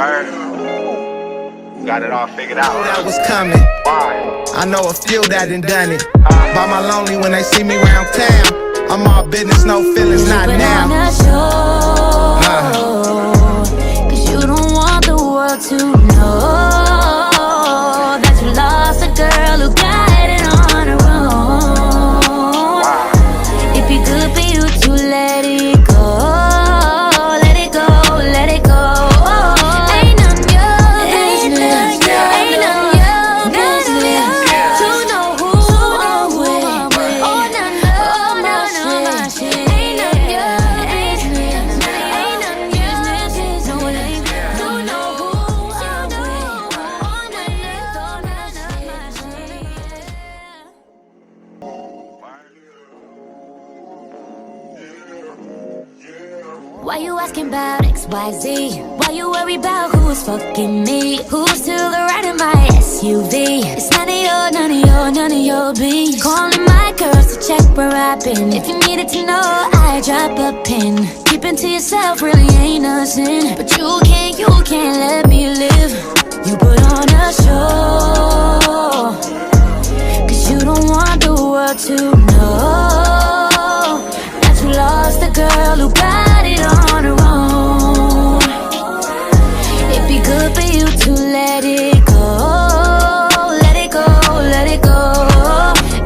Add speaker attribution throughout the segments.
Speaker 1: Word. Got it all figured out.
Speaker 2: That was coming.
Speaker 1: Why?
Speaker 2: I know a few that done done it. By my lonely when they see me round town. I'm all business, no feelings, not now.
Speaker 3: On a show, cause you don't want the world to know that you lost a girl who got it on her own. It'd be good for you to let it go, let it go, let it go. Ain't none your business, ain't none your business. You know who I'm with, oh none of my shit. Ain't none your business, ain't none your business. No, it ain't. You know who I'm with, oh none of my shit. Why you asking about XYZ? Why you worry about who's fucking me? Who's to the right of my SUV? It's none of your beef. Calling my girls to check where I've been. If you needed to know, I drop a pin. Keeping to yourself really ain't nothing. But you can't let me live. You put on a show, cause you don't want the world to know that you lost the girl who got it on her own. It'd be good for you to let it go, let it go, let it go.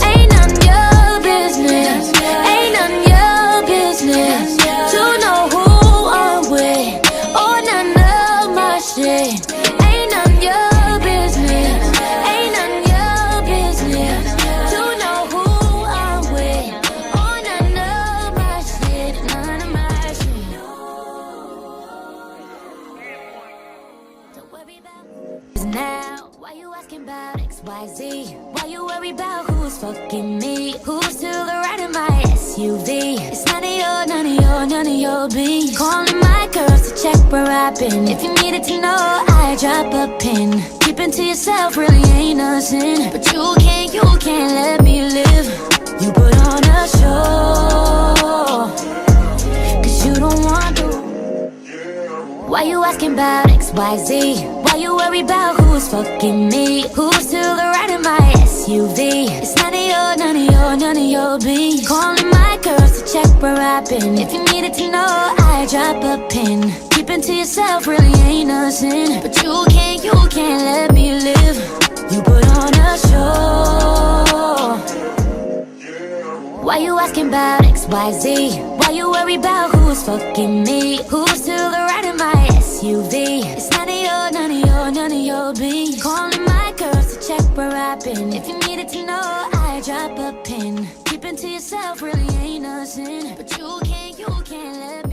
Speaker 3: Ain't none your business, ain't none your business. You know who I'm with, oh none of my shit. Ain't none your business, ain't none your business. You know who I'm with, oh none of my shit, none of my shit. Don't worry about now. Why you asking about XYZ? Why you worry about who's fucking me? Who's to the right of my SUV? It's none of your beef. Calling my girls to check where I've been. If you needed to know, I drop a pin. Keeping to yourself really ain't nothing. But you can't let me live. You put on a show, cause you don't want to. Why you asking about XYZ? Why you worry about who's fucking me? Who's to the right of my SUV? It's none of your beef. Calling my girls to check where I've been. If you needed to know, I drop a pin. Keeping to yourself really ain't nothing. But you can't let me live. You put on a show. Why you asking about XYZ? Why you worry about who's fucking me? Who's to the right of my SUV? It's none of your beef. Calling my girls to check where I've been. If you needed to know, I drop a pin. Keeping to yourself really ain't nothing. But you can't let